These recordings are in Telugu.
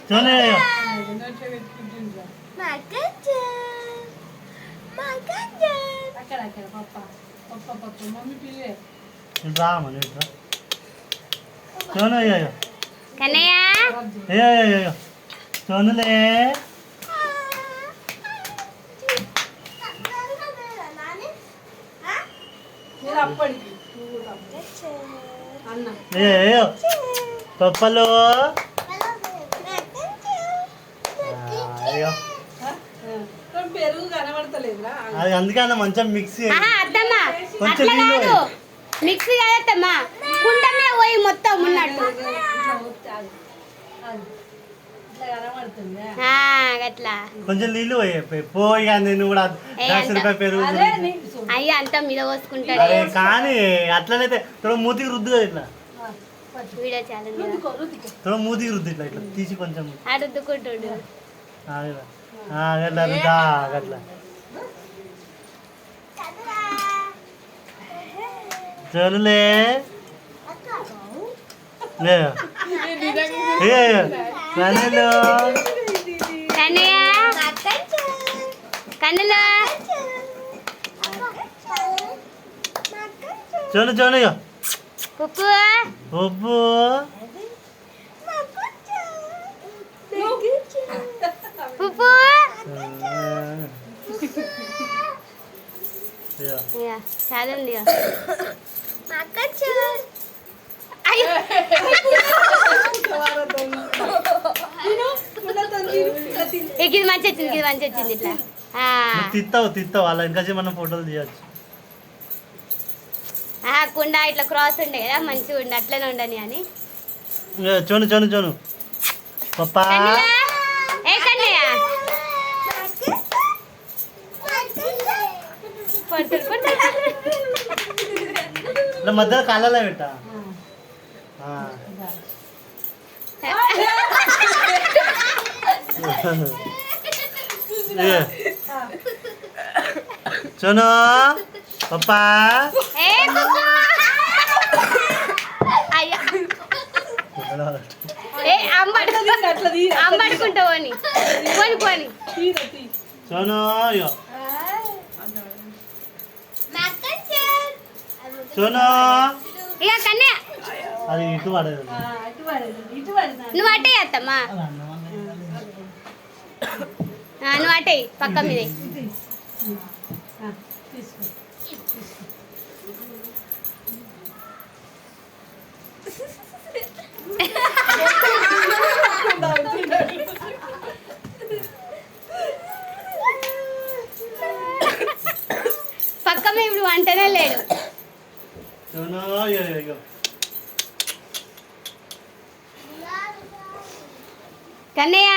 చూనే రామని చూను అయ్యో అయ్యో చూనులే అయ్యో పప్పలు పెరుగు కనబడతలేదురా అది అందుకన్నా మంచిగా మిక్సీ కొంచెం మిక్సీ కాదమ్మా కుండమే పోయి మొత్తం ఉన్నట్టు అట్లా కొంచెం నీళ్ళు పోయి నేను కూడా పెరుగు అయ్యా అంతా మీద పోసుకుంటాడు కానీ అట్లనైతే తోడ మూతికి రుద్దు ఇట్లా వీడియో ఛానల్ తోడ మూతికి రుద్దు ఇట్లా ఇట్లా తీసి కొంచెం అడుగుకుంటాడు అట్లా చదులే కన్నులు కన్నులు చూడు చూడు ఉప్పు ఉప్పు ఉప్పు చాలా ఉంది ఇది మంచి వచ్చింది ఇది మంచి వచ్చింది ఇట్లా తిత్తావు అలా ఇంకా మనం ఫోటోలు తీయచ్చు కుండ ఇట్లా క్రాస్ ఉండే కదా మంచిగా ఉండి అట్లనే ఉండని అని చూను చూను చూను పప్పా ఏ కన్నయ్య మధ్యలో కాళ్ళలో పెట్టా చూను పప్పా అంబడుకుంటావు అని పోని పోని చూను చూను ఇక కన్నయ్య అది ఇటు పడేది నువ్వు అట్టే అత్తమ్మా నువ్వు అట్టే పక్క మీద పక్క మీద ఇప్పుడు వంటనే లేడు కన్నయ్య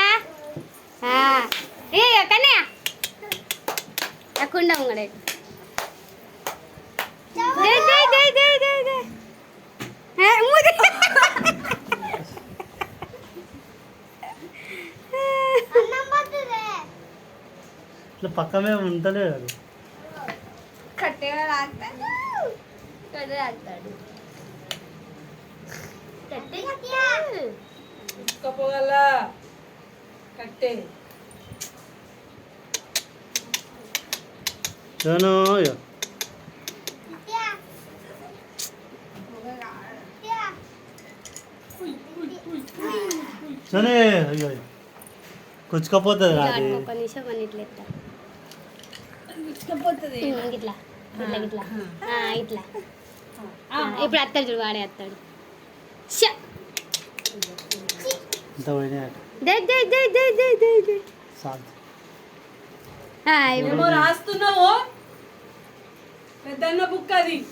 ఏ కన్నయ్య కుండ ఉంగడే ఇట్లా పక్క మీద ఉంటలేదు అది కట్టెగా రాస్తాడు కట్టపోగల కట్టే చూను చూనే అయ్యో కుచ్చుకపోతుంది ఒక నిమిషం అని ఇట్లా ఇట్లా ఇట్లా ఇట్లా ఇట్లా ఇప్పుడు అత్తాడు చూడు వాడే అత్తాడు రాస్తున్నావు పెద్దన్న బుక్ అది